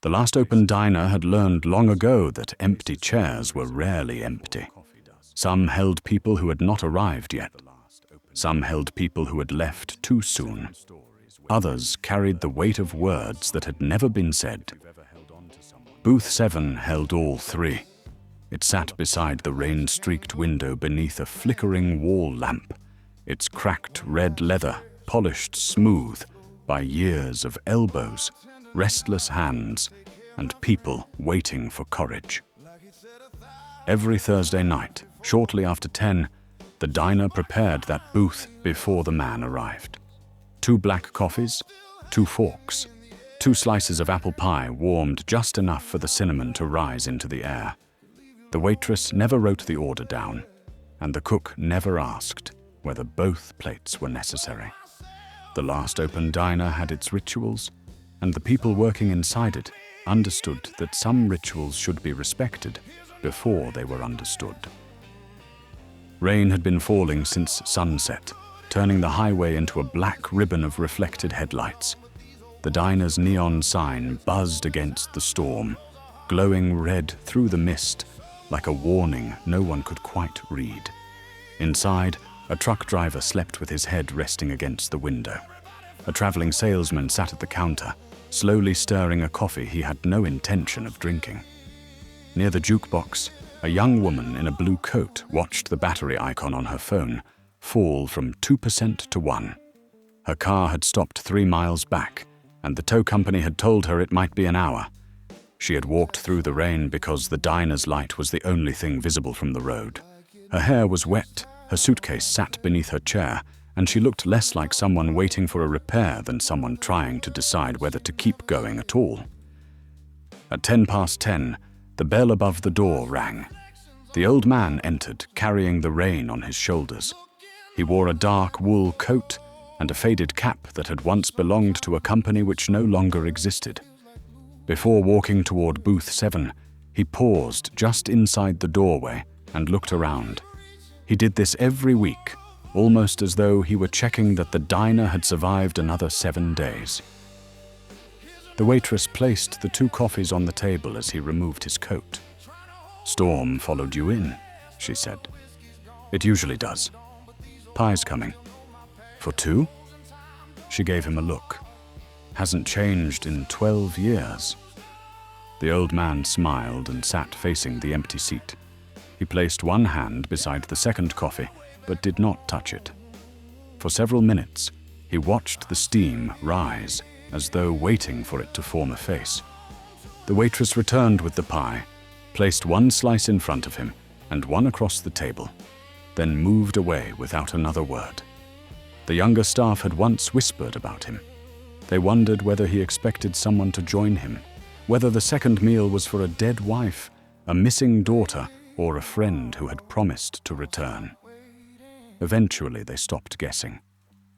The last open diner had learned long ago that empty chairs were rarely empty. Some held people who had not arrived yet. Some held people who had left too soon. Others carried the weight of words that had never been said. Booth 7 held all three. It sat beside the rain-streaked window beneath a flickering wall lamp, its cracked red leather polished smooth by years of elbows, restless hands, and people waiting for courage. Every Thursday night, shortly after 10, the diner prepared that booth before the man arrived. 2 black coffees, 2 forks, 2 slices of apple pie warmed just enough for the cinnamon to rise into the air. The waitress never wrote the order down, and the cook never asked whether both plates were necessary. The last open diner had its rituals, and the people working inside it understood that some rituals should be respected before they were understood. Rain had been falling since sunset, turning the highway into a black ribbon of reflected headlights. The diner's neon sign buzzed against the storm, glowing red through the mist, like a warning no one could quite read. Inside, a truck driver slept with his head resting against the window. A traveling salesman sat at the counter, slowly stirring a coffee he had no intention of drinking. Near the jukebox, a young woman in a blue coat watched the battery icon on her phone fall from 2% to 1. Her car had stopped 3 miles back, and the tow company had told her it might be an hour. She had walked through the rain because the diner's light was the only thing visible from the road. Her hair was wet, her suitcase sat beneath her chair, and she looked less like someone waiting for a repair than someone trying to decide whether to keep going at all. At 10:10, the bell above the door rang. The old man entered, carrying the rain on his shoulders. He wore a dark wool coat and a faded cap that had once belonged to a company which no longer existed. Before walking toward booth 7, he paused just inside the doorway and looked around. He did this every week, almost as though he were checking that the diner had survived another 7 days. The waitress placed the 2 coffees on the table as he removed his coat. "Storm followed you in," she said. "It usually does. Pie's coming." "For 2? She gave him a look. "Hasn't changed in 12 years. The old man smiled and sat facing the empty seat. He placed one hand beside the second coffee, but did not touch it. For several minutes, he watched the steam rise, as though waiting for it to form a face. The waitress returned with the pie, placed 1 slice in front of him and 1 across the table, then moved away without another word. The younger staff had once whispered about him. They wondered whether he expected someone to join him, whether the second meal was for a dead wife, a missing daughter, or a friend who had promised to return. Eventually, they stopped guessing.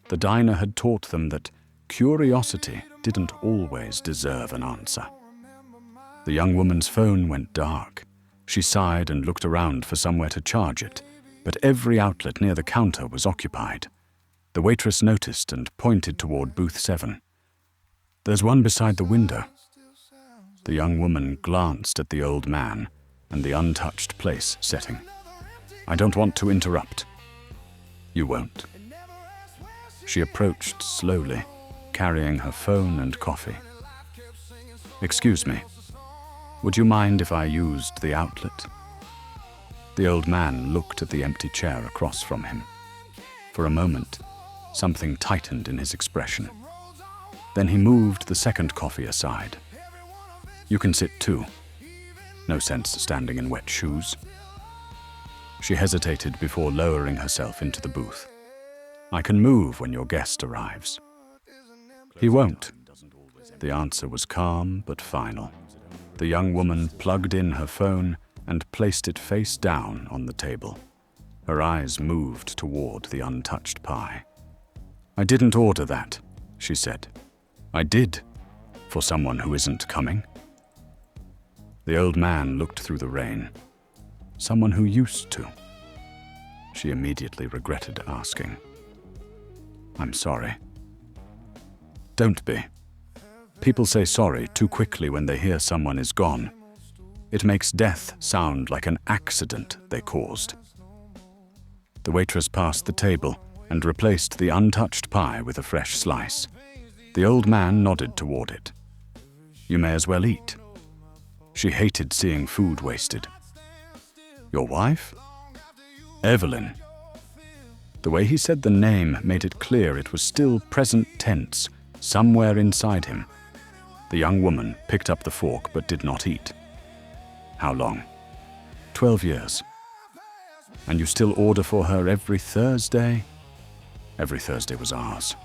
The diner had taught them that curiosity didn't always deserve an answer. The young woman's phone went dark. She sighed and looked around for somewhere to charge it, but every outlet near the counter was occupied. The waitress noticed and pointed toward booth 7. "There's one beside the window." The young woman glanced at the old man and the untouched place setting. "I don't want to interrupt." "You won't." She approached slowly, carrying her phone and coffee. "Excuse me, would you mind if I used the outlet?" The old man looked at the empty chair across from him. For a moment, something tightened in his expression. Then he moved the second coffee aside. "You can sit too. No sense standing in wet shoes." She hesitated before lowering herself into the booth. "I can move when your guest arrives." "He won't." The answer was calm but final. The young woman plugged in her phone and placed it face down on the table. Her eyes moved toward the untouched pie. "I didn't order that," she said. "I did, for someone who isn't coming." The old man looked through the rain. "Someone who used to." She immediately regretted asking. "I'm sorry." "Don't be. People say sorry too quickly when they hear someone is gone. It makes death sound like an accident they caused. The waitress passed the table and replaced the untouched pie with a fresh slice. The old man nodded toward it. You may as well eat. She hated seeing food wasted. Your wife? Evelyn. The way he said the name made it clear it was still present tense, somewhere inside him. The young woman picked up the fork but did not eat. How long? 12 years. And you still order for her every Thursday? Every Thursday was ours.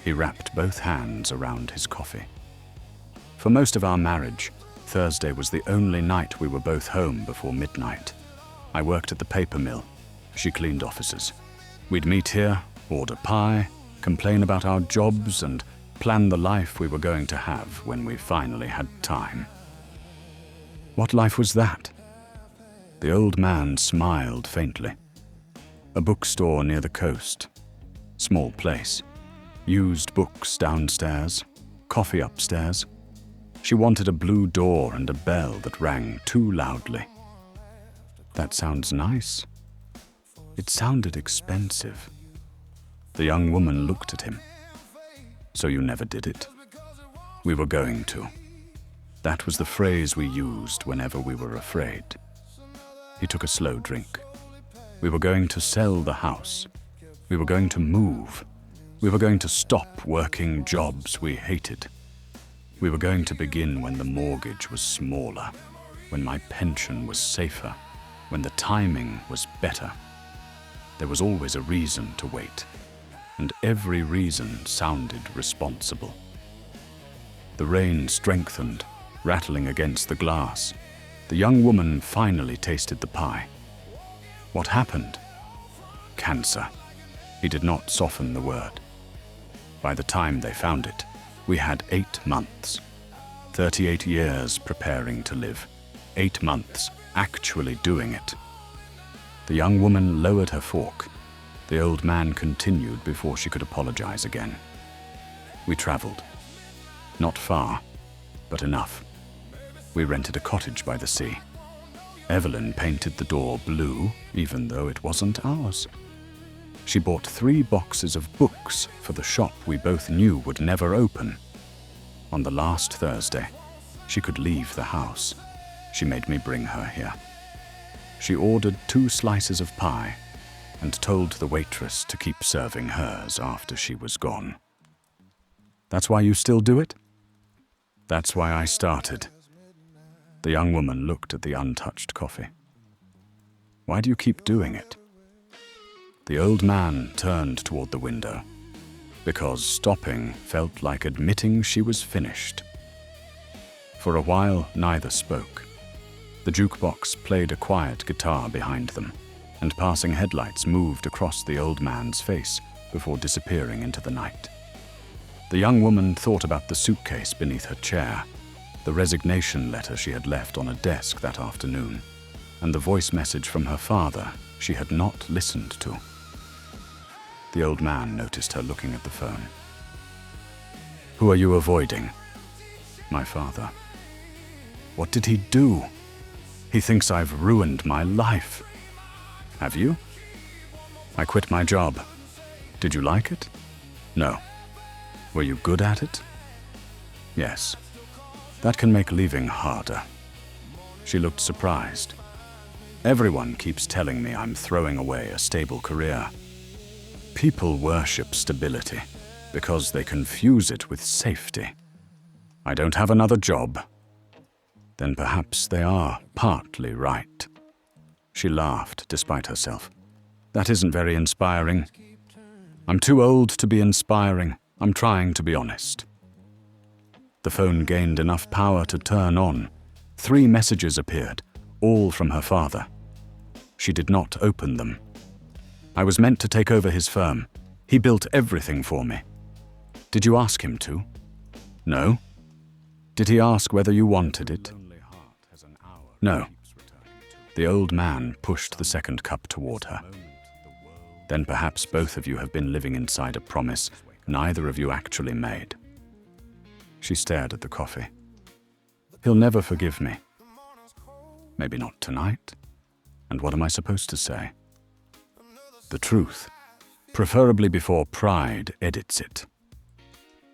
He wrapped both hands around his coffee. For most of our marriage, Thursday was the only night we were both home before midnight. I worked at the paper mill. She cleaned offices. We'd meet here, order pie, complain about our jobs, and plan the life we were going to have when we finally had time. What life was that? The old man smiled faintly. A bookstore near the coast. Small place. Used books downstairs. Coffee upstairs. She wanted a blue door and a bell that rang too loudly. That sounds nice. It sounded expensive. The young woman looked at him. So you never did it? We were going to. That was the phrase we used whenever we were afraid. He took a slow drink. We were going to sell the house. We were going to move. We were going to stop working jobs we hated. We were going to begin when the mortgage was smaller, when my pension was safer, when the timing was better. There was always a reason to wait, and every reason sounded responsible. The rain strengthened, rattling against the glass. The young woman finally tasted the pie. What happened? Cancer. He did not soften the word. By the time they found it, we had 8 months. 38 years preparing to live. 8 months actually doing it. The young woman lowered her fork. The old man continued before she could apologize again. We traveled. Not far, but enough. We rented a cottage by the sea. Evelyn painted the door blue, even though it wasn't ours. She bought 3 boxes of books for the shop we both knew would never open. On the last Thursday, she could leave the house. She made me bring her here. She ordered 2 slices of pie and told the waitress to keep serving hers after she was gone. That's why you still do it? That's why I started. The young woman looked at the untouched coffee. Why do you keep doing it? The old man turned toward the window, because stopping felt like admitting she was finished. For a while, neither spoke. The jukebox played a quiet guitar behind them, and passing headlights moved across the old man's face before disappearing into the night. The young woman thought about the suitcase beneath her chair, the resignation letter she had left on a desk that afternoon, and the voice message from her father she had not listened to. The old man noticed her looking at the phone. Who are you avoiding? My father. What did he do? He thinks I've ruined my life. Have you? I quit my job. Did you like it? No. Were you good at it? Yes. That can make leaving harder. She looked surprised. Everyone keeps telling me I'm throwing away a stable career. People worship stability because they confuse it with safety. I don't have another job. Then perhaps they are partly right. She laughed despite herself. That isn't very inspiring. I'm too old to be inspiring. I'm trying to be honest. The phone gained enough power to turn on. 3 messages appeared, all from her father. She did not open them. I was meant to take over his firm. He built everything for me. Did you ask him to? No. Did he ask whether you wanted it? No. The old man pushed the second cup toward her. Then perhaps both of you have been living inside a promise neither of you actually made. She stared at the coffee. He'll never forgive me. Maybe not tonight. And what am I supposed to say? The truth, preferably before pride edits it.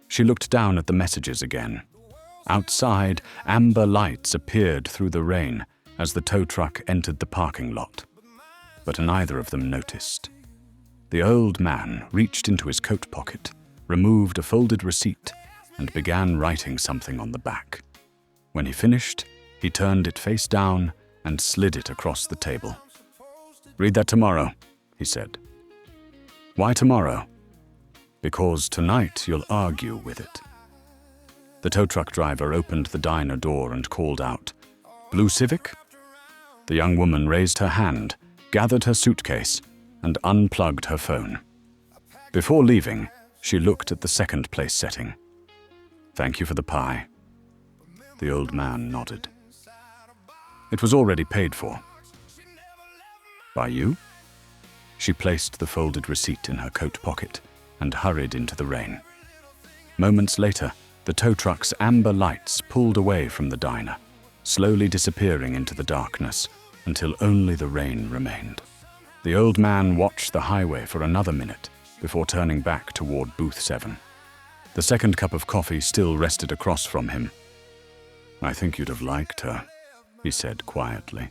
She looked down at the messages again. Outside, amber lights appeared through the rain as the tow truck entered the parking lot. But neither of them noticed. The old man reached into his coat pocket, removed a folded receipt, and began writing something on the back. When he finished, he turned it face down and slid it across the table. "Read that tomorrow," he said. "Why tomorrow?" "Because tonight you'll argue with it." The tow truck driver opened the diner door and called out, "Blue Civic?" The young woman raised her hand, gathered her suitcase, and unplugged her phone. Before leaving, she looked at the second place setting. "Thank you for the pie." The old man nodded. "It was already paid for." "By you?" She placed the folded receipt in her coat pocket and hurried into the rain. Moments later, the tow truck's amber lights pulled away from the diner, slowly disappearing into the darkness until only the rain remained. The old man watched the highway for another minute before turning back toward booth 7. The second cup of coffee still rested across from him. "I think you'd have liked her," he said quietly.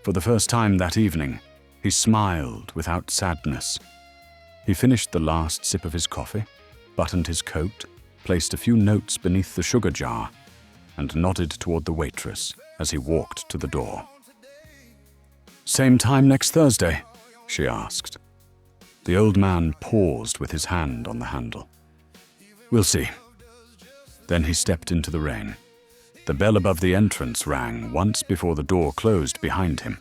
For the first time that evening, he smiled without sadness. He finished the last sip of his coffee, buttoned his coat, placed a few notes beneath the sugar jar, and nodded toward the waitress as he walked to the door. "Same time next Thursday?" she asked. The old man paused with his hand on the handle. "We'll see." Then he stepped into the rain. The bell above the entrance rang once before the door closed behind him.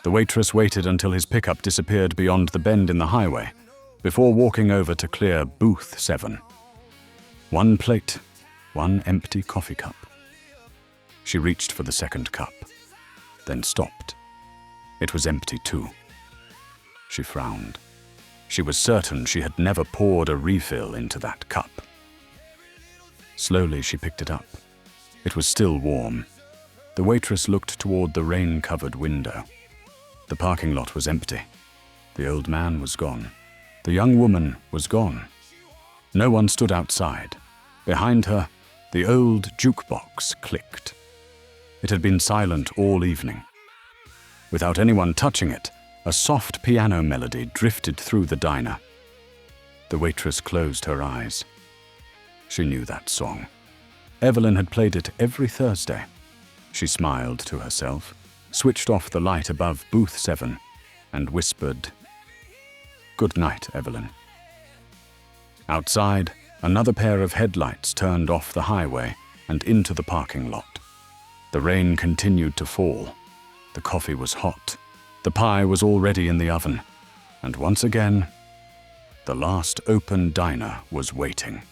The waitress waited until his pickup disappeared beyond the bend in the highway, before walking over to clear booth 7. One plate, one empty coffee cup. She reached for the second cup, then stopped. It was empty too. She frowned. She was certain she had never poured a refill into that cup. Slowly she picked it up. It was still warm. The waitress looked toward the rain-covered window. The parking lot was empty. The old man was gone. The young woman was gone. No one stood outside. Behind her, the old jukebox clicked. It had been silent all evening. Without anyone touching it, a soft piano melody drifted through the diner. The waitress closed her eyes. She knew that song. Evelyn had played it every Thursday. She smiled to herself, switched off the light above booth 7, and whispered, "Good night, Evelyn." Outside, another pair of headlights turned off the highway and into the parking lot. The rain continued to fall. The coffee was hot. The pie was already in the oven. And once again, the last open diner was waiting.